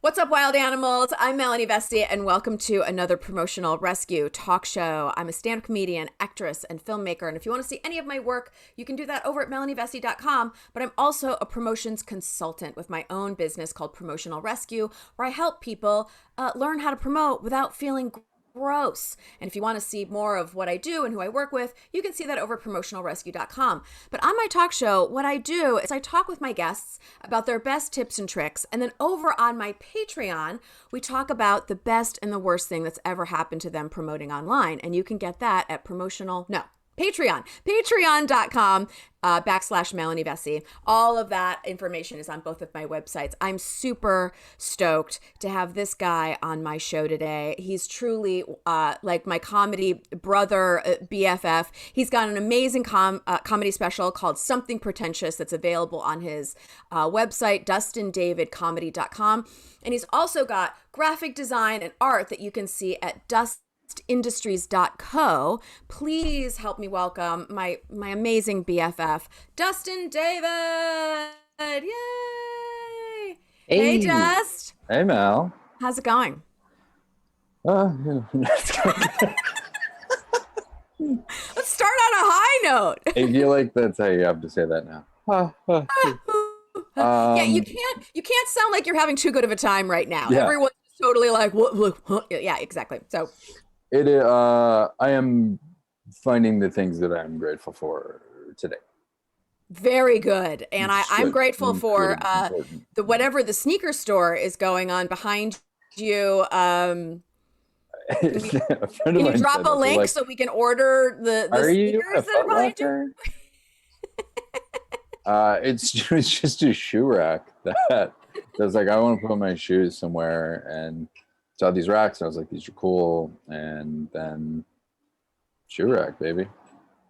What's up, wild animals? I'm Melanie Vesey, and welcome to another Promotional Rescue talk show. I'm a stand-up comedian, actress, and filmmaker, and if you want to see any of my work, you can do that over at melanievesey.com, but I'm also a promotions consultant with my own business called Promotional Rescue, where I help people learn how to promote without feeling gross. And if you want to see more of what I do and who I work with, you can see that over at promotionalrescue.com. But on my talk show, what I do is I talk with my guests about their best tips and tricks. And then over on my Patreon, we talk about the best and the worst thing that's ever happened to them promoting online. And you can get that at patreon.com / Melanie Vesey. All of that information is on both of my websites. I'm super stoked to have this guy on my show today. He's truly like my comedy brother, BFF. He's got an amazing comedy special called Something Pretentious that's available on his website, DustinDavidComedy.com. And he's also got graphic design and art that you can see at industries.co. Please help me welcome my amazing BFF, Dustin David. Yay! Hey, Dust. Hey, Mel. How's it going? Let's start on a high note. I feel like that's how you have to say that now. Yeah, you can't sound like you're having too good of a time right now. Yeah. Everyone's totally like, what? Yeah, exactly. So I am finding the things that I'm grateful for today. Very good. And I'm grateful for whatever the sneaker store is going on behind you. Can you drop a link so we can order the sneakers that are behind you? It's just a shoe rack that was like, I want to put my shoes somewhere, and saw these racks, and I was like, these are cool. And then shoe rack, baby.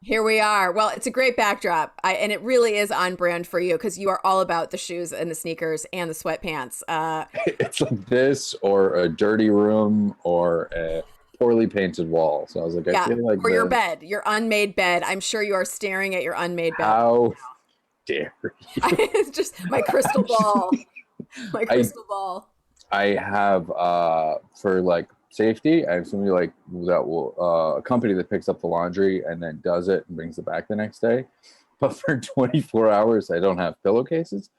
Here we are. Well, it's a great backdrop. And it really is on brand for you because you are all about the shoes and the sneakers and the sweatpants. It's like this or a dirty room or a poorly painted wall. So I was like, I feel like your bed, your unmade bed. I'm sure you are staring at your unmade bed. How dare you? It's just my crystal ball. My crystal ball. I have for like safety, I have somebody like that will a company that picks up the laundry and then does it and brings it back the next day. But for 24 hours, I don't have pillowcases.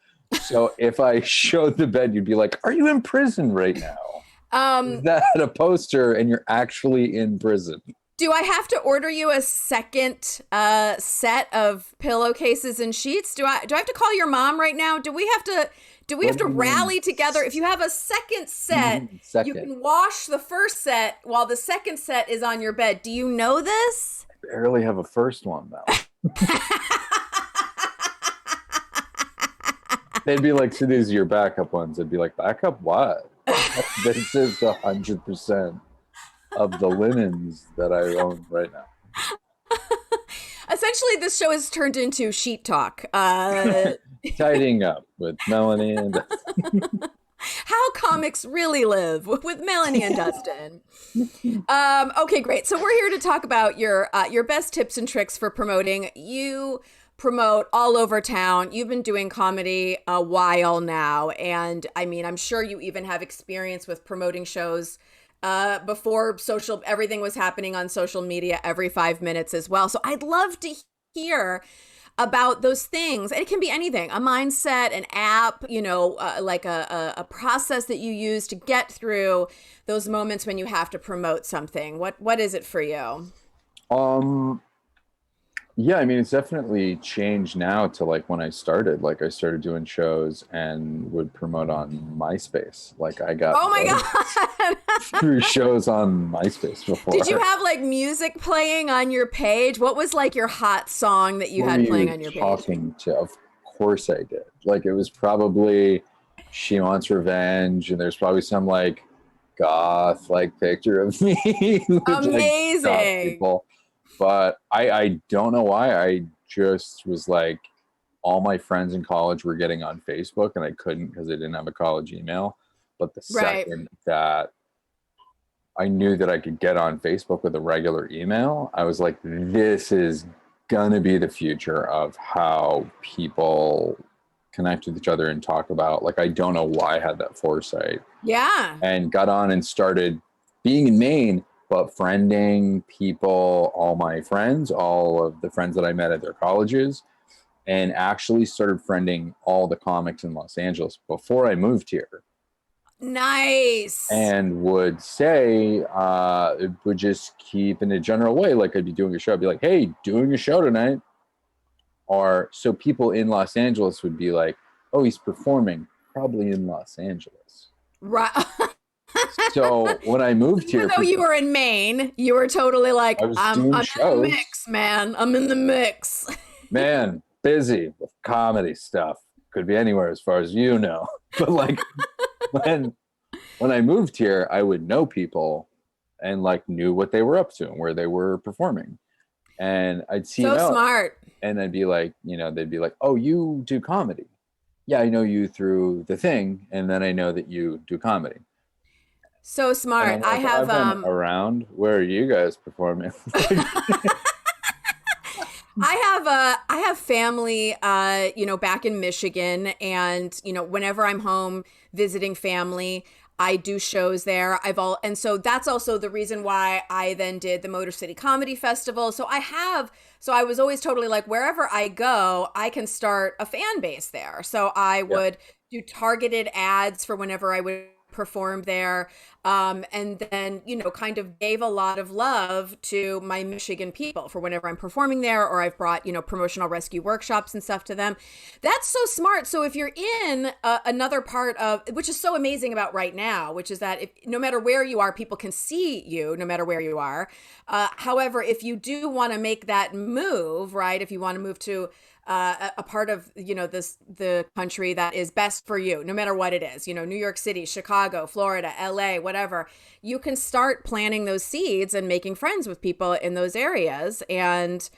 So if I showed the bed, you'd be like, "Are you in prison right now? Is that a poster and you're actually in prison?" Do I have to order you a second set of pillowcases and sheets? Do I have to call your mom right now? Do we have to rally together? If you have a second set, you can wash the first set while the second set is on your bed. Do you know this? I barely have a first one though. They'd be like, "So these are your backup ones." I'd be like, "Backup what?" This is 100% of the linens that I own right now. Essentially, this show has turned into sheet talk. Tidying up with Melanie and Dustin. How comics really live with Melanie and Dustin. Okay, great. So we're here to talk about your best tips and tricks for promoting. You promote all over town. You've been doing comedy a while now. And I mean, I'm sure you even have experience with promoting shows before everything was happening on social media every 5 minutes as well. So I'd love to hear about those things. And it can be anything, a mindset, an app, like a process that you use to get through those moments when you have to promote something. What is it for you? Yeah, I mean, it's definitely changed now to like when I started. Like I started doing shows and would promote on MySpace. Like I got oh my god through shows on MySpace before. Did you have like music playing on your page? What was like your hot song that you had playing on your page? Of course I did. Like it was probably She Wants Revenge, and there's probably some like goth like picture of me. Amazing. Like, people. But I don't know why. I just was like, all my friends in college were getting on Facebook, and I couldn't because I didn't have a college email. But the second that I knew that I could get on Facebook with a regular email, I was like, this is going to be the future of how people connect with each other and talk about, like, I don't know why I had that foresight. Yeah. And got on and started being in Maine, but friending people, all my friends, all of the friends that I met at their colleges, and actually started friending all the comics in Los Angeles before I moved here. Nice. And would say, it would just keep in a general way, like I'd be doing a show, I'd be like, hey, doing a show tonight. Or so people in Los Angeles would be like, oh, he's performing probably in Los Angeles. Right. So when I moved here, Even though you were in Maine, you were totally like, I was I'm doing in the shows. mix, man. I'm in the mix. Man, busy with comedy stuff. Could be anywhere as far as you know. But like when I moved here, I would know people and like knew what they were up to and where they were performing. And I'd see them So out, smart. and I'd be like, they'd be like, oh, you do comedy. Yeah, I know you through the thing, and then I know that you do comedy. So And smart. I'm I like, well, have I've been around. Where are you guys performing? I have family back in Michigan, and whenever I'm home visiting family, I do shows there. And so that's also the reason why I then did the Motor City Comedy Festival. So I was always totally like, wherever I go, I can start a fan base there. So I Yeah. would do targeted ads for whenever I would perform there. And then, kind of gave a lot of love to my Michigan people for whenever I'm performing there, or I've brought, promotional rescue workshops and stuff to them. That's so smart. So if you're in another part of, which is so amazing about right now, which is that no matter where you are, people can see you no matter where you are. However, if you do want to make that move, right, if you want to move to a part of the country that is best for you, no matter what it is, New York City, Chicago, Florida, LA, whatever, you can start planting those seeds and making friends with people in those areas and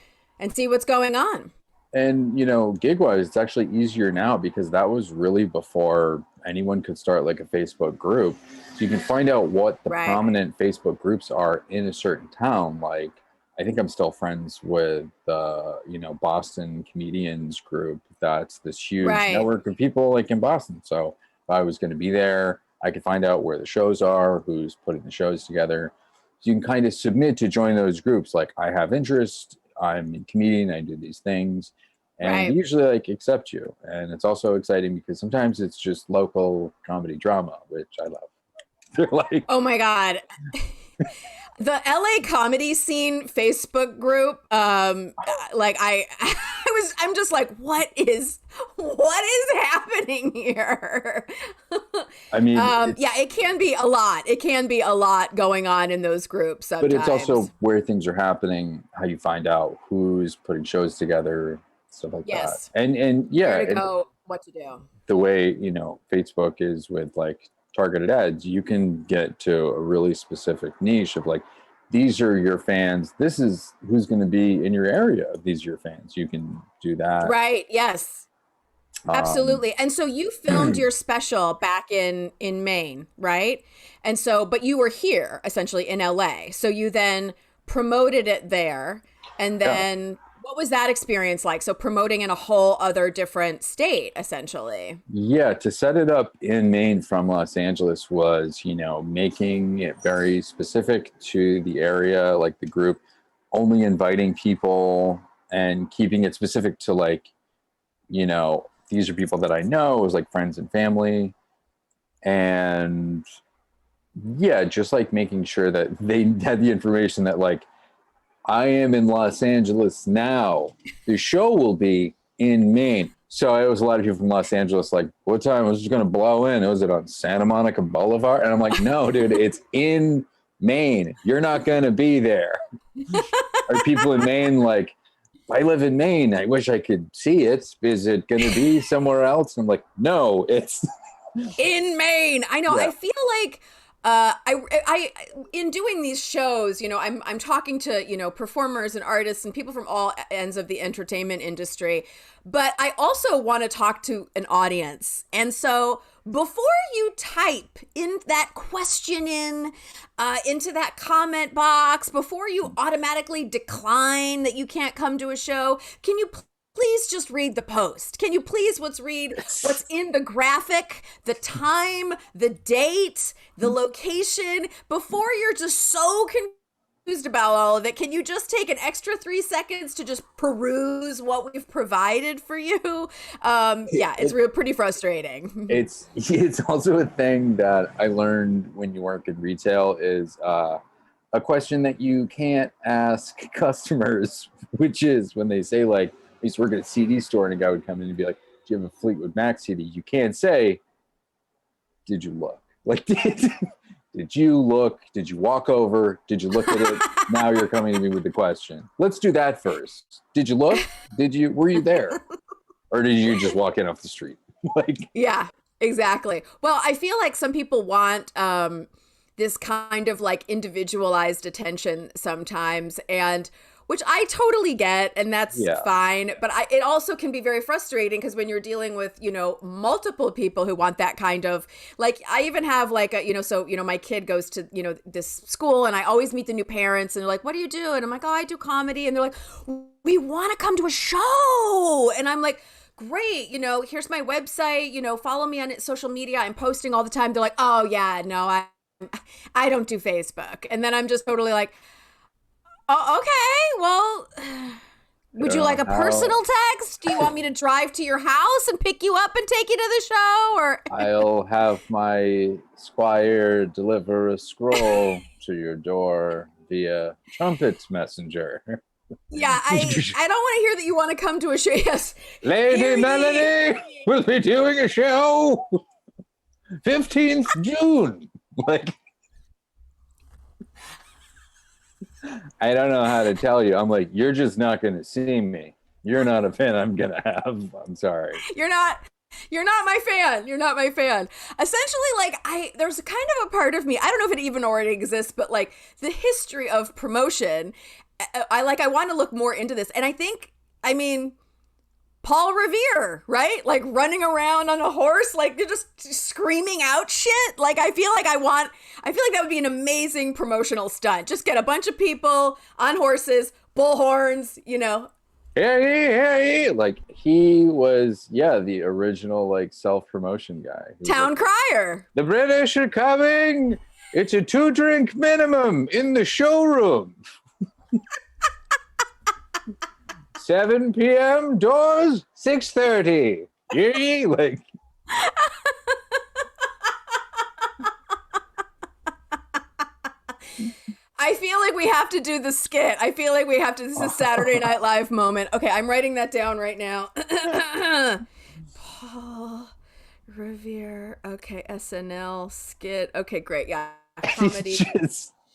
see what's going on. And gig wise, it's actually easier now because that was really before anyone could start like a Facebook group. So you can find out what the Right. prominent Facebook groups are in a certain town. Like I think I'm still friends with the Boston comedians group. That's this huge Right. network of people like in Boston. So if I was going to be there, I could find out where the shows are, who's putting the shows together. So you can kind of submit to join those groups. Like I have interest, I'm a comedian, I do these things, and Right. they usually like accept you. And it's also exciting because sometimes it's just local comedy drama, which I love. They're like, Oh my God. The LA comedy scene Facebook group, I'm just like, what is happening here? I mean, it can be a lot. It can be a lot going on in those groups sometimes. But it's also where things are happening, how you find out who's putting shows together, stuff like Yes. that. And yeah, where to go, what to do. the way, Facebook is with like targeted ads, you can get to a really specific niche of like, these are your fans. This is who's going to be in your area. These are your fans. You can do that. Right. Yes. Absolutely. And so you filmed your special back in Maine, right? And so, but you were here essentially in LA. So you then promoted it there. And then what was that experience like? So promoting in a whole other different state, essentially. Yeah, to set it up in Maine from Los Angeles was, making it very specific to the area, like the group, only inviting people and keeping it specific to like, these are people that I know. It was like friends and family. And yeah, just like making sure that they had the information that like, I am in Los Angeles now. The show will be in Maine. So it was a lot of people from Los Angeles like, what time was it going to blow in? Was it on Santa Monica Boulevard? And I'm like, no, dude, it's in Maine. You're not going to be there. Are people in Maine like, I live in Maine. I wish I could see it. Is it going to be somewhere else? I'm like, no, it's in Maine. I know. Yeah. I feel like I in doing these shows, I'm talking to, performers and artists and people from all ends of the entertainment industry, but I also want to talk to an audience. And so before you type in that question into that comment box, before you automatically decline that you can't come to a show, can you please just read the post? Can you please read what's in the graphic, the time, the date, the location, before you're just so confused about all of it? Can you just take an extra 3 seconds to just peruse what we've provided for you? Yeah, it's pretty frustrating. It's also a thing that I learned when you work in retail is a question that you can't ask customers, which is when they say, like, I used to work at a CD store and a guy would come in and be like, do you have a Fleetwood Mac CD? You can't say, did you look? Like, did you look? Did you walk over? Did you look at it? Now you're coming to me with the question. Let's do that first. Did you look? Were you there? Or did you just walk in off the street? Like, yeah, exactly. Well, I feel like some people want this kind of like individualized attention sometimes, and which I totally get, and that's fine. But it also can be very frustrating because when you're dealing with, multiple people who want that kind of, like, I even have like my kid goes to, this school, and I always meet the new parents, and they're like, what do you do? And I'm like, oh, I do comedy. And they're like, we want to come to a show. And I'm like, great, here's my website, follow me on social media. I'm posting all the time. They're like, oh yeah, no, I don't do Facebook. And then I'm just totally like, oh, okay, well, would you like a personal text? Do you want me to drive to your house and pick you up and take you to the show? Or I'll have my squire deliver a scroll to your door via trumpet messenger. Yeah, I don't want to hear that you want to come to a show. Yes. Lady Melanie will be doing a show 15th June. Like, I don't know how to tell you. I'm like, you're just not going to see me. You're not a fan I'm going to have. I'm sorry. You're not my fan. You're not my fan. Essentially, like, there's kind of a part of me, I don't know if it even already exists, but like the history of promotion, I want to look more into this. And I mean, Paul Revere, right? Like running around on a horse, like you're just screaming out shit. Like, I feel like that would be an amazing promotional stunt. Just get a bunch of people on horses, bullhorns, Hey. Like, he was, the original, like, self-promotion guy. Town crier. The British are coming. It's a 2-drink minimum in the showroom. 7 p.m. doors, 6:30. Yeah, like. I feel like we have to do the skit. I feel like we have to. This is a Saturday Night Live moment. Okay, I'm writing that down right now. Paul Revere. Okay, SNL skit. Okay, great. Yeah, comedy.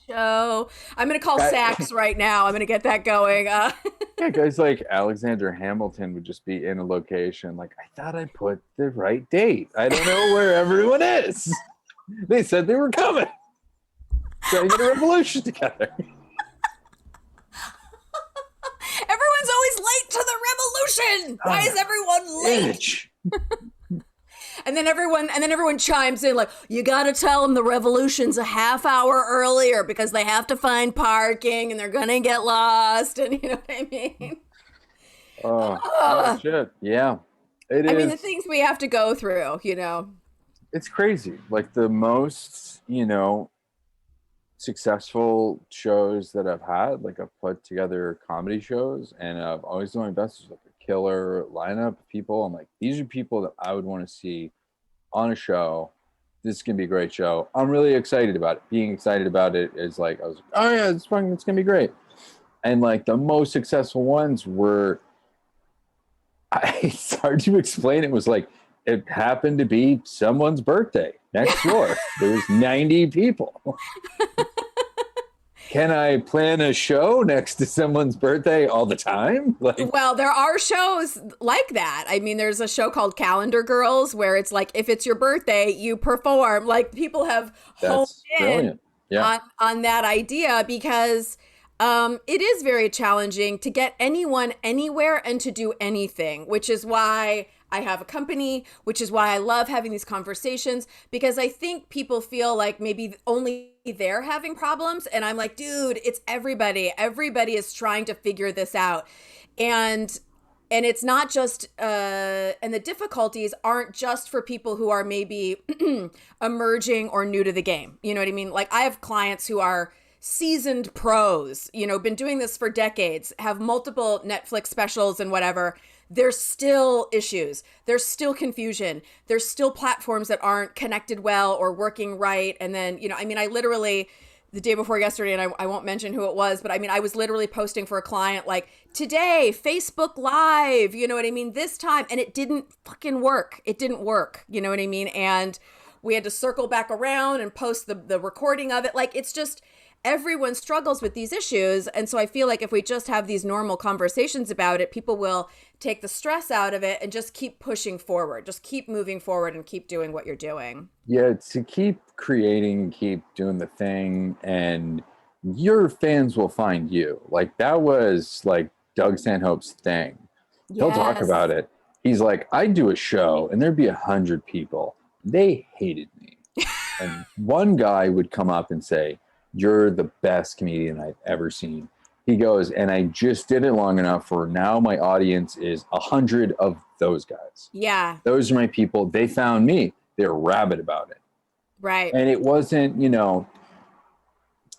Show. I'm gonna call Saks right now. I'm gonna get that going. Yeah, guys like Alexander Hamilton would just be in a location. Like, I thought I put the right date. I don't know where everyone is. They said they were coming. Trying to get a revolution together. Everyone's always late to the revolution. Why is everyone late? And then everyone chimes in like, you got to tell them the revolution's a half hour earlier because they have to find parking and they're going to get lost. And you know what I mean? Oh, shit. Yeah. I mean, the things we have to go through, It's crazy. Like, the most, successful shows that I've had, like, I've put together comedy shows and I've always done my best. There's like a killer lineup of people. I'm like, these are people that I would want to see on a show. This is gonna be a great show. I'm really excited about it. Being excited about it is like, I was like, oh yeah, it's fun. It's gonna be great. And like the most successful ones were, it's hard to explain. It was like, it happened to be someone's birthday next door. There was 90 people. Can I plan a show next to someone's birthday all the time? Like, well, there are shows like that. I mean, there's a show called Calendar Girls where it's like, if it's your birthday, you perform. Like, people have honed in on that idea because it is very challenging to get anyone anywhere and to do anything, which is why I have a company, which is why I love having these conversations, because I think people feel like maybe only they're having problems. And I'm like, dude, it's everybody. Everybody is trying to figure this out. And And it's not just and the difficulties aren't just for people who are maybe emerging or new to the game. You know what I mean? Like I have clients who are seasoned pros, you know, been doing this for decades, have multiple Netflix specials and whatever. There's still issues. There's still confusion. There's still platforms that aren't connected well or working right. And then, you know, I mean, I literally the day before yesterday, and I won't mention who it was, but I mean, I was literally posting for a client like, today, Facebook Live, you know what I mean, this time, and it didn't fucking work. It didn't work, you know what I mean? And we had to circle back around and post the recording of it. Like, it's just, everyone struggles with these issues. And so I feel like if we just have these normal conversations about it, people will take the stress out of it and just keep pushing forward, just keep moving forward and keep doing what you're doing. Yeah, to keep creating, keep doing the thing, and your fans will find you. Like that was like Doug Stanhope's thing. He'll talk Yes. about it. He's like, I'd do a show and there'd be 100 people. They hated me. And one guy would come up and say, you're the best comedian I've ever seen. He goes, and I just did it long enough for now my audience is 100 of those guys. Yeah. Those are my people. They found me. They're rabid about it. Right. And it wasn't, you know,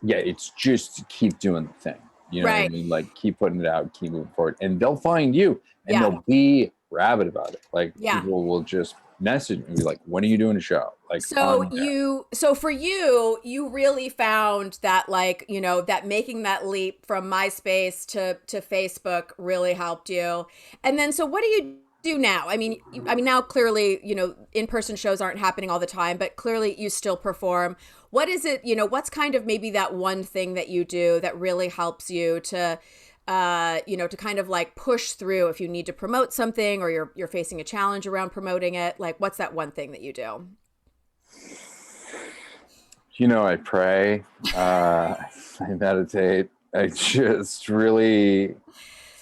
yeah, it's just to keep doing the thing. You know what I mean? Like keep putting it out, keep moving forward. And they'll find you and they'll be rabid about it. Like people will just message me and be like, when are you doing a show? Like so for you, you really found that like, you know, that making that leap from MySpace to Facebook really helped you. And then so what do you do now? I mean now clearly, you know, in-person shows aren't happening all the time, but clearly you still perform. What is it, you know, what's kind of maybe that one thing that you do that really helps you to you know, to kind of like push through if you need to promote something or you're facing a challenge around promoting it? Like what's that one thing that you do? You know, I pray, I meditate. I just really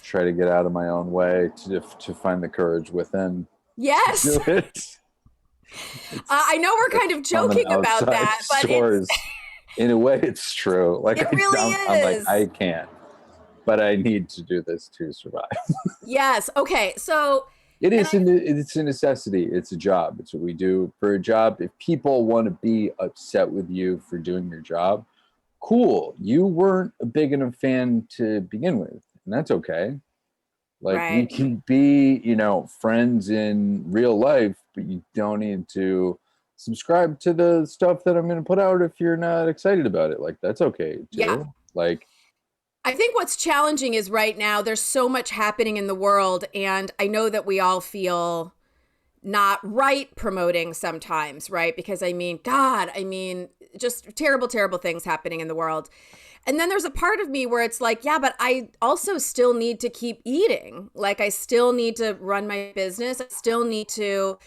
try to get out of my own way to find the courage within. Yes. To do it. I know we're kind of joking about that, but in a way, it's true. Like it really is. I'm like, I can't, but I need to do this to survive. Yes. Okay. So it's a necessity. It's a job. It's what we do for a job. If people want to be upset with you for doing your job, cool. You weren't a big enough fan to begin with, and that's okay. Like we can be, you know, friends in real life, but you don't need to subscribe to the stuff that I'm going to put out if you're not excited about it. Like that's okay too. Yeah. Like I think what's challenging is right now there's so much happening in the world, and I know that we all feel not right promoting sometimes, right? Because I mean, God, I mean, just terrible, terrible things happening in the world. And then there's a part of me where it's like, yeah, but I also still need to keep eating. Like I still need to run my business. I still need to,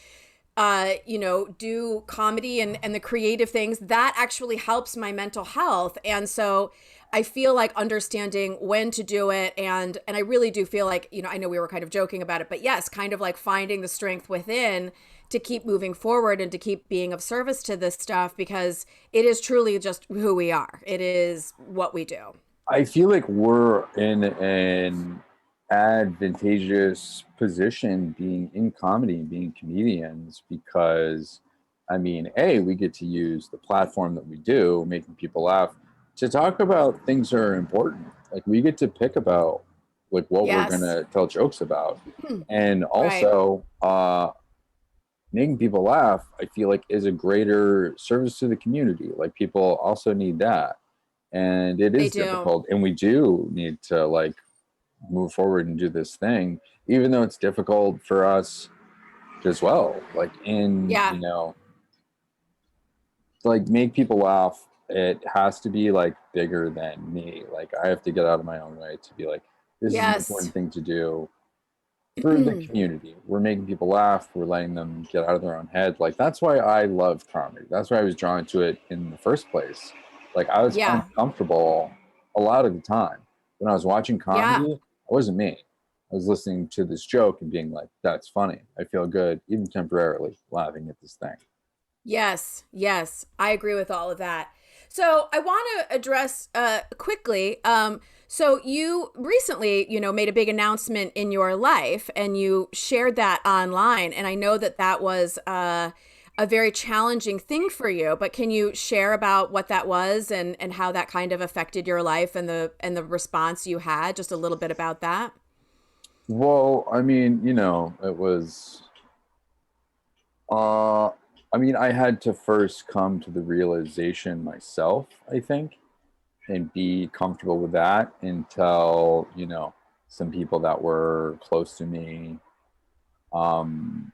you know, do comedy and the creative things that actually helps my mental health. And so I feel like understanding when to do it. And I really do feel like, you know, I know we were kind of joking about it, but yes, kind of like finding the strength within to keep moving forward and to keep being of service to this stuff, because it is truly just who we are. It is what we do. I feel like we're in an advantageous position being in comedy and being comedians because, I mean, we get to use the platform that we do, making people laugh, to talk about things that are important. Like we get to pick about like what we're going to tell jokes about. And also, making people laugh, I feel like is a greater service to the community. Like people also need that. And it is difficult. And we do need to like move forward and do this thing, even though it's difficult for us as well. Like you know, like make people laugh. It has to be like bigger than me. Like I have to get out of my own way to be like, this is an important thing to do for the community. We're making people laugh. We're letting them get out of their own head. Like that's why I love comedy. That's why I was drawn to it in the first place. Like I was uncomfortable a lot of the time when I was watching comedy. It wasn't me. I was listening to this joke and being like, that's funny. I feel good, even temporarily, laughing at this thing. Yes, I agree with all of that. So I want to address quickly. So you recently, made a big announcement in your life and you shared that online. And I know that that was a very challenging thing for you, but can you share about what that was and how that kind of affected your life and the response you had? Just a little bit about that. Well, I mean, it was, uh, I mean, I had to first come to the realization myself, I think, and be comfortable with that until, some people that were close to me, um,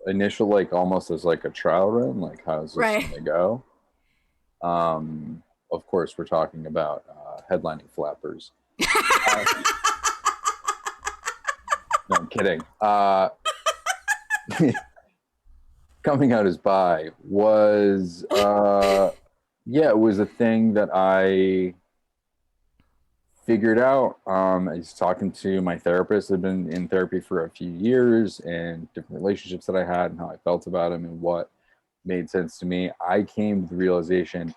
initial, like almost as like a trial run, like how's this Right. going to go? Of course, we're talking about headlining flappers. Uh, no, I'm kidding. Coming out as bi was, yeah, it was a thing that I figured out. I was talking to my therapist. I've been in therapy for a few years, and different relationships that I had and how I felt about them and what made sense to me. I came to the realization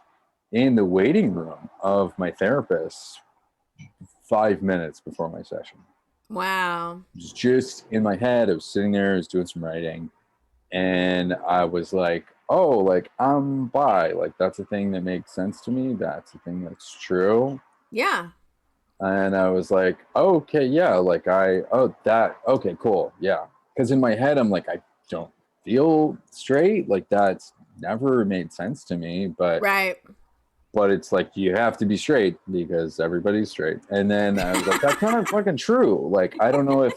in the waiting room of my therapist 5 minutes before my session. Wow. It was just in my head. I was sitting there, I was doing some writing, and I was like, oh, like I'm bi. Like that's a thing that makes sense to me. That's a thing that's true. Yeah. And I was like, oh, okay, yeah, like okay, cool, yeah. Because in my head, I'm like, I don't feel straight. Like that's never made sense to me. Right. But it's like you have to be straight because everybody's straight. And then I was like, that's not fucking true. Like I don't know if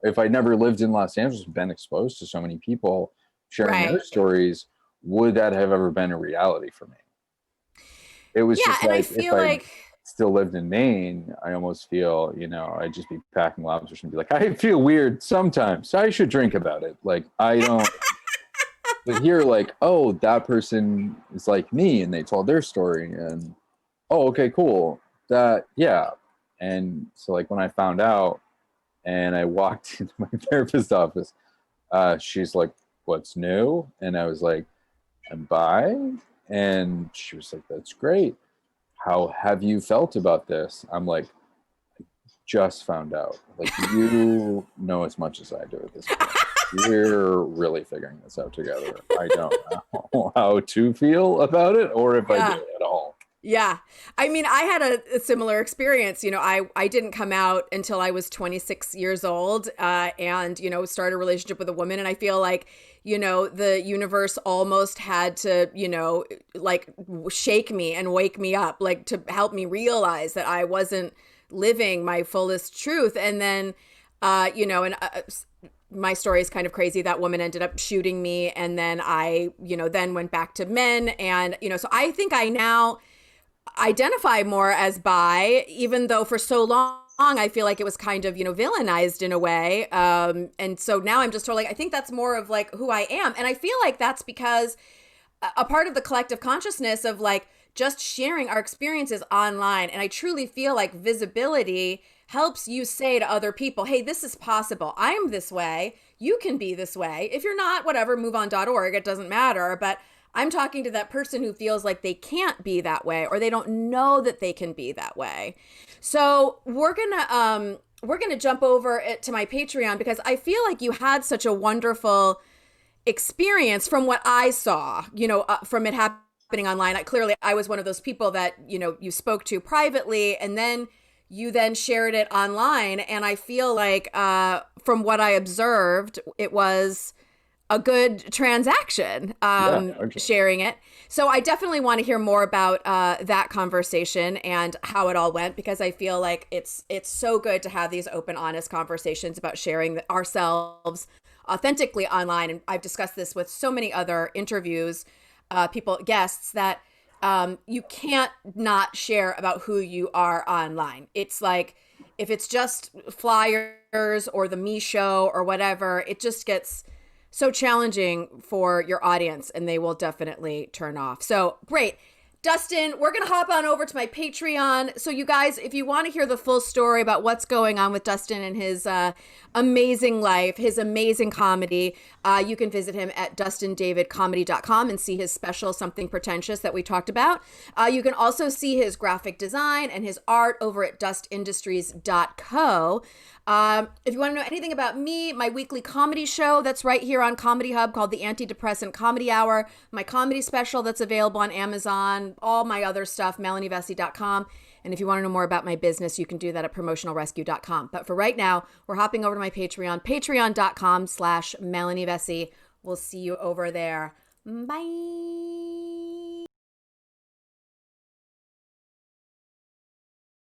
if I never lived in Los Angeles, been exposed to so many people sharing their Right. stories, would that have ever been a reality for me? It was Yeah. just And I like if feel I like, still lived in Maine, I almost feel, I'd just be packing lobsters and be like, I feel weird sometimes. I should drink about it. Like I don't. But here, like, oh, that person is like me, and they told their story, and oh, okay, cool. That, yeah. And so, like, when I found out, and I walked into my therapist's office, she's like, "What's new?" And I was like, "I'm bi," and she was like, "That's great. How have you felt about this?" I'm like, "Just found out. Like, you know as much as I do at this point." We're really figuring this out together. I don't know how to feel about it or if I do yeah. at all. Yeah. I mean, I had a similar experience. I didn't come out until I was 26 years old and, start a relationship with a woman. And I feel like, the universe almost had to, like shake me and wake me up, like to help me realize that I wasn't living my fullest truth. And then, my story is kind of crazy. That woman ended up shooting me. And then I, then went back to men. And, so I think I now identify more as bi, even though for so long I feel like it was kind of, villainized in a way. And so now I'm just totally, I think that's more of like who I am. And I feel like that's because a part of the collective consciousness of like just sharing our experiences online. And I truly feel like visibility helps you say to other people, hey, this is possible. I'm this way. You can be this way. If you're not, whatever, moveon.org, it doesn't matter. But I'm talking to that person who feels like they can't be that way or they don't know that they can be that way. So we're gonna jump over to my Patreon because I feel like you had such a wonderful experience from what I saw, from it happening online. Clearly, I was one of those people that, you spoke to privately and then you then shared it online. And I feel like from what I observed, it was a good transaction, Yeah, actually. sharing it. So I definitely want to hear more about that conversation and how it all went because I feel like it's so good to have these open, honest conversations about sharing ourselves authentically online. And I've discussed this with so many other interviews, guests that you can't not share about who you are online. It's like if it's just flyers or the me show or whatever, it just gets so challenging for your audience and they will definitely turn off. So great. Dustin, we're going to hop on over to my Patreon. So you guys, if you want to hear the full story about what's going on with Dustin and his amazing life, his amazing comedy, you can visit him at dustindavidcomedy.com and see his special Something Pretentious that we talked about. You can also see his graphic design and his art over at dustindustries.co. If you want to know anything about me, my weekly comedy show that's right here on Comedy Hub called the Antidepressant Comedy Hour, my comedy special that's available on Amazon, all my other stuff, melanievesey.com. And if you want to know more about my business, you can do that at promotionalrescue.com. But for right now, we're hopping over to my Patreon, patreon.com/Melanie Vesey. We'll see you over there. Bye.